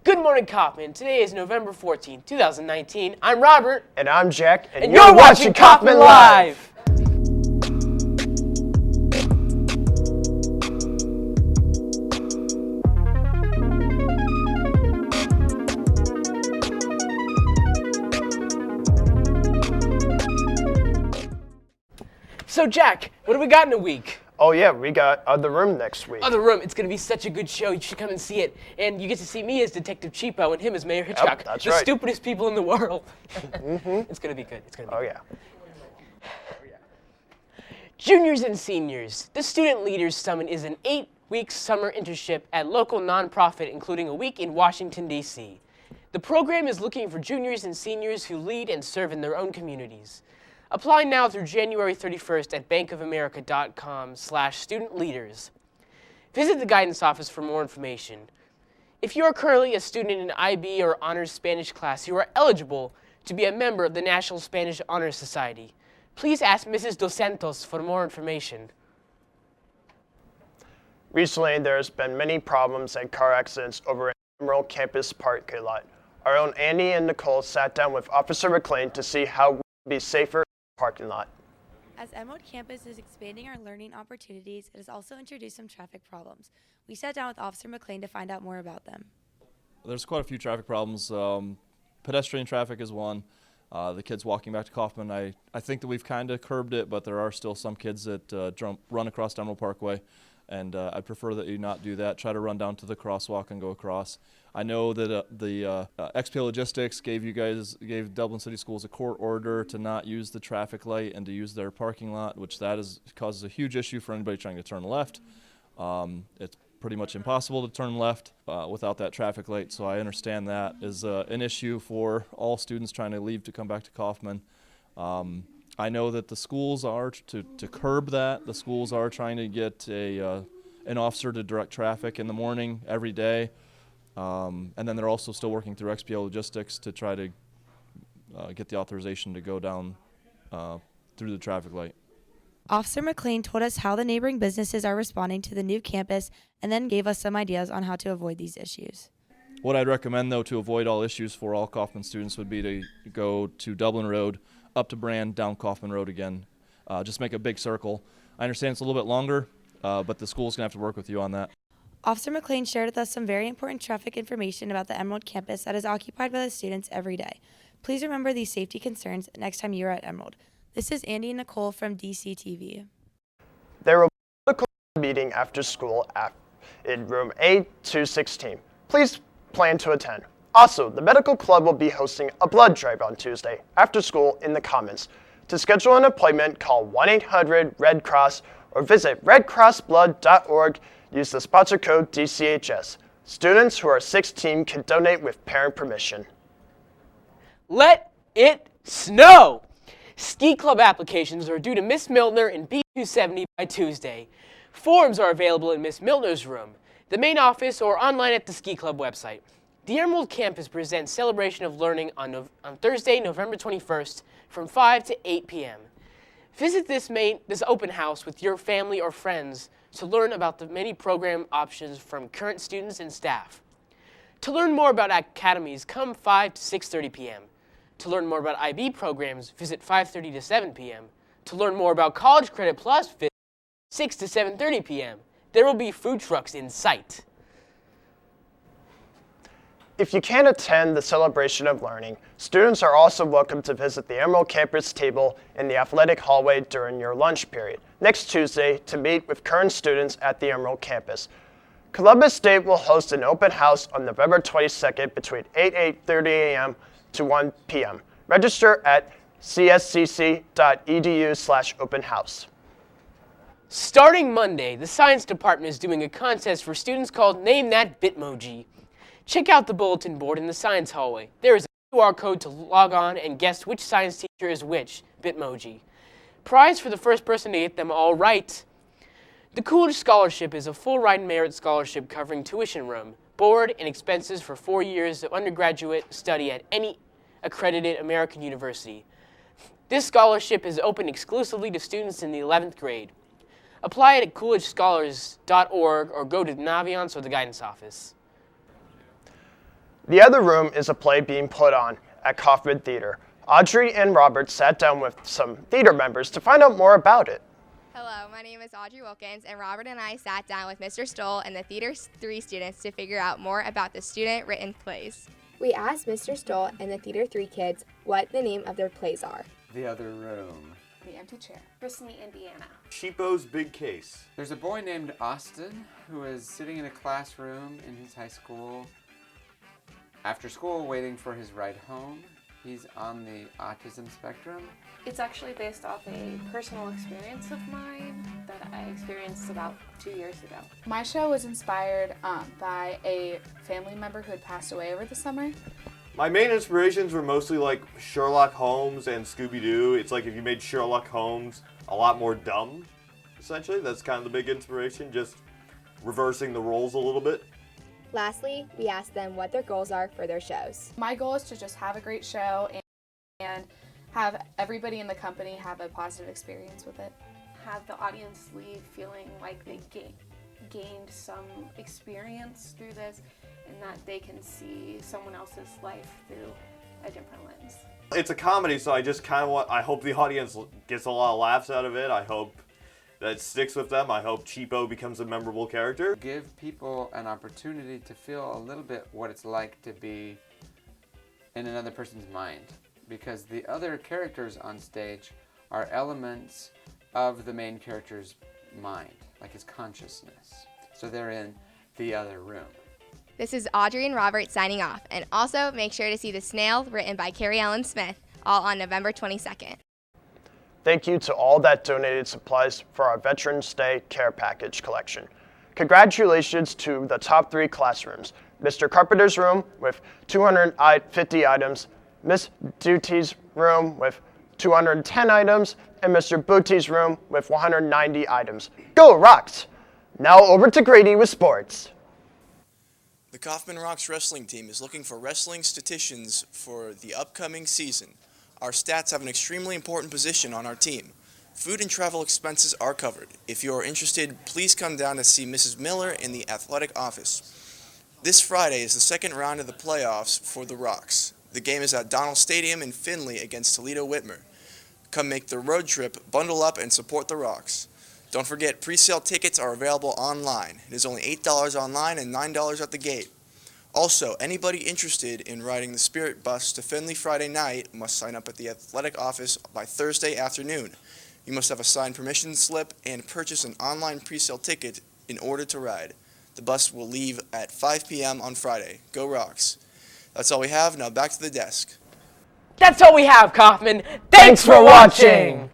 Good morning, Coffman. Today is November 14th, 2019. I'm Robert. And I'm Jack. And you're watching Coffman Live! So, Jack, what have we got in a week? Oh yeah, we got Other Room next week. Other Room. It's going to be such a good show. You should come and see it. And you get to see me as Detective Cheapo and him as Mayor Hitchcock. Yep, that's the right. stupidest people in the world. It's going to be good. It's going to be Oh good. yeah. Juniors and Seniors. The Student Leaders Summit is an 8-week summer internship at local nonprofit, including a week in Washington, D.C. The program is looking for juniors and seniors who lead and serve in their own communities. Apply now through January 31st at bankofamerica.com/studentleaders. Visit the guidance office for more information. If you are currently a student in IB or Honors Spanish class, you are eligible to be a member of the National Spanish Honor Society. Please ask Mrs. Dos Santos for more information. Recently, there's been many problems and car accidents over in Emerald Campus parking lot. Our own Andy and Nicole sat down with Officer McLean to see how we can be safer in the parking lot. As Emerald Campus is expanding our learning opportunities, it has also introduced some traffic problems. We sat down with Officer McLean to find out more about them. There's quite a few traffic problems. Pedestrian traffic is one. The kids walking back to Coffman, I think that we've kind of curbed it, but there are still some kids that run across Emerald Parkway, and I prefer that you not do that. Try to run down to the crosswalk and go across. I know that the XP Logistics gave Dublin City Schools a court order to not use the traffic light and to use their parking lot, which causes a huge issue for anybody trying to turn left. It's pretty much impossible to turn left without that traffic light, so I understand that is an issue for all students trying to leave to come back to Coffman. I know that the schools are, to curb that, the schools are trying to get an officer to direct traffic in the morning every day. And then they're also still working through XPO Logistics to try to get the authorization to go down through the traffic light. Officer McLean told us how the neighboring businesses are responding to the new campus and then gave us some ideas on how to avoid these issues. What I'd recommend, though, to avoid all issues for all Coffman students would be to go to Dublin Road, up to Brand, down Coffman Road again. Just make a big circle. I understand it's a little bit longer, but the school's going to have to work with you on that. Officer McLean shared with us some very important traffic information about the Emerald campus that is occupied by the students every day. Please remember these safety concerns next time you are at Emerald. This is Andy and Nicole from DCTV. There will be a meeting after school in room A216. Please plan to attend. Also, the medical club will be hosting a blood drive on Tuesday after school in the Commons. To schedule an appointment, call 1-800-RED-CROSS or visit redcrossblood.org. Use the sponsor code DCHS. Students who are 16 can donate with parent permission. Let it snow! Ski club applications are due to Miss Miltner in B270 by Tuesday. Forms are available in Miss Miltner's room, the main office, or online at the ski club website. The Emerald Campus presents Celebration of Learning on Thursday, November 21st from 5 to 8 p.m. Visit this open house with your family or friends to learn about the many program options from current students and staff. To learn more about academies, come 5 to 6:30 p.m. To learn more about IB programs, visit 5:30 to 7 p.m. To learn more about College Credit Plus, visit 6 to 7:30 p.m. There will be food trucks in sight. If you can't attend the Celebration of Learning, students are also welcome to visit the Emerald Campus table in the athletic hallway during your lunch period next Tuesday to meet with current students at the Emerald Campus. Columbus State will host an open house on November 22nd between 8:30 a.m. to 1 p.m. Register at cscc.edu/openhouse. Starting Monday, the science department is doing a contest for students called Name That Bitmoji. Check out the bulletin board in the science hallway. There is a QR code to log on and guess which science teacher is which Bitmoji. Prize for the first person to get them all right. The Coolidge Scholarship is a full ride merit scholarship covering tuition, room, board, and expenses for 4 years of undergraduate study at any accredited American university. This scholarship is open exclusively to students in the 11th grade. Apply it at coolidgescholars.org or go to Naviance or the guidance office. The other room is a play being put on at Coffman Theater. Audrey and Robert sat down with some theater members to find out more about it. Hello, my name is Audrey Wilkins, and Robert and I sat down with Mr. Stoll and the Theater 3 students to figure out more about the student-written plays. We asked Mr. Stoll and the Theater 3 kids what the name of their plays are. The Other Room. The Empty Chair. Brittany, Indiana. Cheapo's Big Case. There's a boy named Austin who is sitting in a classroom in his high school after school waiting for his ride home. He's on the autism spectrum. It's actually based off a personal experience of mine that I experienced about 2 years ago. My show was inspired by a family member who had passed away over the summer. My main inspirations were mostly like Sherlock Holmes and Scooby-Doo. It's like if you made Sherlock Holmes a lot more dumb, essentially. That's kind of the big inspiration, just reversing the roles a little bit. Lastly, we asked them what their goals are for their shows. My goal is to just have a great show and have everybody in the company have a positive experience with it. Have the audience leave feeling like they gained some experience through this and that they can see someone else's life through a different lens. It's a comedy, so I just kind of I hope the audience gets a lot of laughs out of it. I hope that it sticks with them. I hope Cheapo becomes a memorable character. Give people an opportunity to feel a little bit what it's like to be in another person's mind, because the other characters on stage are elements of the main character's mind, like his consciousness. So they're in the other room. This is Audrey and Robert signing off, and also make sure to see The Snail, written by Carrie Ellen Smith, all on November 22nd. Thank you to all that donated supplies for our Veterans Day Care Package collection. Congratulations to the top 3 classrooms: Mr. Carpenter's room with 250 items, Miss Duty's room with 210 items, and Mr. Bootie's room with 190 items. Go Rocks! Now over to Grady with sports. The Coffman Rocks wrestling team is looking for wrestling statisticians for the upcoming season. Our stats have an extremely important position on our team. Food and travel expenses are covered. If you are interested, please come down to see Mrs. Miller in the athletic office. This Friday is the second round of the playoffs for the Rocks. The game is at Donald Stadium in Findlay against Toledo Whitmer. Come make the road trip, bundle up, and support the Rocks. Don't forget, pre-sale tickets are available online. It is only $8 online and $9 at the gate. Also, anybody interested in riding the Spirit Bus to Findlay Friday night must sign up at the athletic office by Thursday afternoon. You must have a signed permission slip and purchase an online pre-sale ticket in order to ride. The bus will leave at 5 p.m. on Friday. Go Rocks! That's all we have. Now back to the desk. That's all we have, Coffman. Thanks for watching!